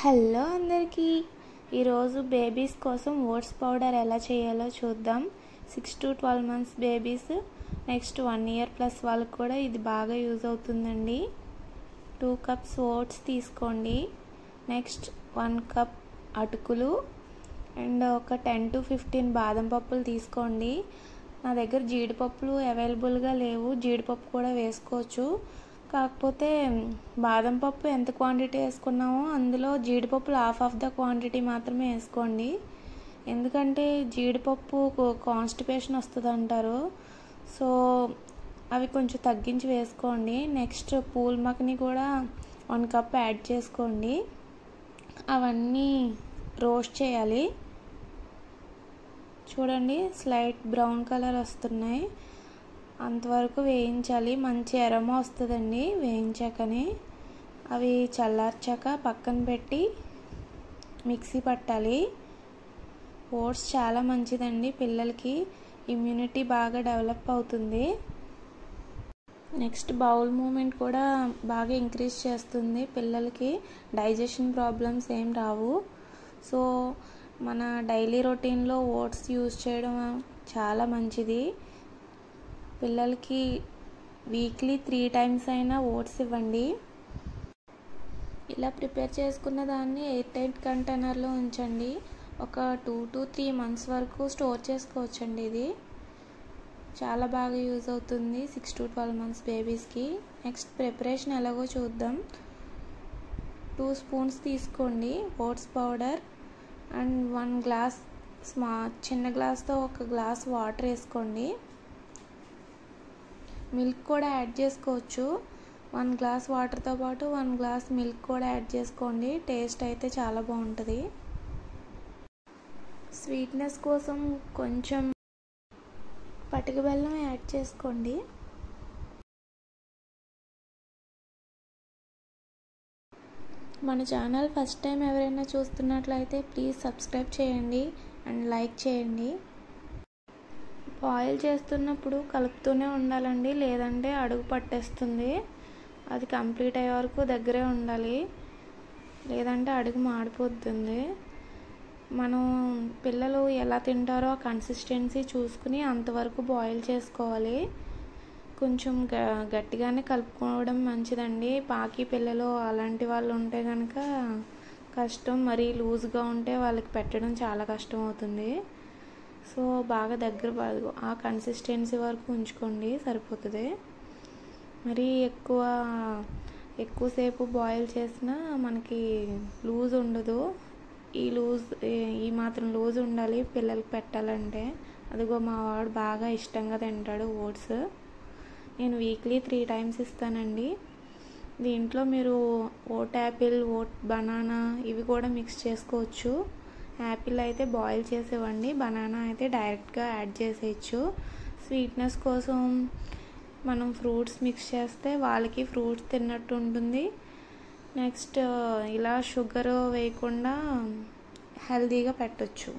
Hello అందరికీ ఈరోజు babies కోసం ఓట్స్ పౌడర్ ఎలా చేయాలో చూద్దాం. 6 to 12 months babies, next 1 year plus వాళ్ళకి కూడా ఇది బాగా యూజ్ అవుతుందండి. 2 cups ఓట్స్ తీసుకోండి. నెక్స్ట్ 1 cup అటుకులు అండ్ ఒక 10 to 15 బాదం పప్పులు తీసుకోండి. నా దగ్గర జీడిపప్పులు అవైలబుల్గా లేవు, జీడిపప్పు కూడా వేసుకోవచ్చు. కాకపోతే బాదం పప్పు ఎంత క్వాంటిటీ వేసుకున్నామో అందులో జీడిపప్పులు హాఫ్ ఆఫ్ ద క్వాంటిటీ మాత్రమే వేసుకోండి. ఎందుకంటే జీడిపప్పు కాన్స్టిపేషన్ వస్తుంది అంటారు, సో అవి కొంచెం తగ్గించి వేసుకోండి. నెక్స్ట్ పూల్ మక్కని కూడా 1 cup యాడ్ చేసుకోండి. అవన్నీ రోస్ట్ చేయాలి. చూడండి, స్లైట్ బ్రౌన్ కలర్ వస్తున్నాయి, అంతవరకు వేయించాలి. మంచి అరోమా వస్తుందండి వేయించాకనే. అవి చల్లార్చాక పక్కన పెట్టి మిక్సీ పట్టాలి. ఓట్స్ చాలా మంచిదండి, పిల్లలకి ఇమ్యూనిటీ బాగా డెవలప్ అవుతుంది. నెక్స్ట్ బౌల్ మూమెంట్ కూడా బాగా ఇంక్రీజ్ చేస్తుంది, పిల్లలకి డైజెషన్ ప్రాబ్లమ్స్ ఏం రావు. సో మన డైలీ రొటీన్లో ఓట్స్ యూజ్ చేయడం చాలా మంచిది. పిల్లలకి వీక్లీ 3 times అయినా ఓట్స్ ఇవ్వండి. ఇలా ప్రిపేర్ చేసుకున్న దాన్ని ఎయిర్ టైట్ కంటైనర్లో ఉంచండి. ఒక 2 to 3 months వరకు స్టోర్ చేసుకోవచ్చండి. ఇది చాలా బాగా యూజ్ అవుతుంది 6 to 12 months బేబీస్కి. నెక్స్ట్ ప్రిపరేషన్ ఎలాగో చూద్దాం. 2 spoons తీసుకోండి ఓట్స్ పౌడర్ అండ్ 1 glass చిన్న గ్లాస్తో 1 glass వాటర్ వేసుకోండి. మిల్క్ కూడా యాడ్ చేసుకోవచ్చు. 1 glass వాటర్తో పాటు 1 glass మిల్క్ కూడా యాడ్ చేసుకోండి. టేస్ట్ అయితే చాలా బాగుంటుంది. స్వీట్నెస్ కోసం కొంచెం పటిక బెల్లం యాడ్ చేసుకోండి. మన ఛానల్ ఫస్ట్ టైం ఎవరైనా చూస్తున్నట్లయితే ప్లీజ్ సబ్స్క్రైబ్ చేయండి అండ్ లైక్ చేయండి. బాయిల్ చేస్తున్నప్పుడు కలుపుతూనే ఉండాలండి, లేదంటే అడుగు పట్టేస్తుంది. అది కంప్లీట్ అయ్యే వరకు దగ్గరే ఉండాలి, లేదంటే అడుగు మాడిపోతుంది. మనం పిల్లలు ఎలా తింటారో ఆ కన్సిస్టెన్సీ చూసుకుని అంతవరకు బాయిల్ చేసుకోవాలి. కొంచెం గట్టిగానే కలుపుకోవడం మంచిదండి. పాకి పిల్లలు అలాంటి వాళ్ళు ఉంటే కనుక కష్టం, మరీ లూజ్గా ఉంటే వాళ్ళకి పెట్టడం చాలా కష్టం అవుతుంది. సో బాగా దగ్గర పడదు, ఆ కన్సిస్టెన్సీ వరకు ఉంచుకోండి, సరిపోతుంది. మరి ఎక్కువసేపు బాయిల్ చేసినా మనకి లూజ్ ఉండదు. ఈ మాత్రం లూజ్ ఉండాలి పిల్లలకి పెట్టాలంటే. అదిగో మా వాడు బాగా ఇష్టంగా తింటాడు ఓట్స్. నేను వీక్లీ 3 times ఇస్తానండి. దీంట్లో మీరు ఓట్ యాపిల్, ఓట్ బనానా ఇవి కూడా మిక్స్ చేసుకోవచ్చు. యాపిల్ అయితే బాయిల్ చేసేవ్వండి, బనానా అయితే డైరెక్ట్గా యాడ్ చేసేయచ్చు. స్వీట్నెస్ కోసం మనం ఫ్రూట్స్ మిక్స్ చేస్తే వాళ్ళకి ఫ్రూట్స్ తిన్నట్టు ఉంటుంది. నెక్స్ట్ ఇలా షుగర్ వేయకుండా హెల్తీగా పెట్టచ్చు.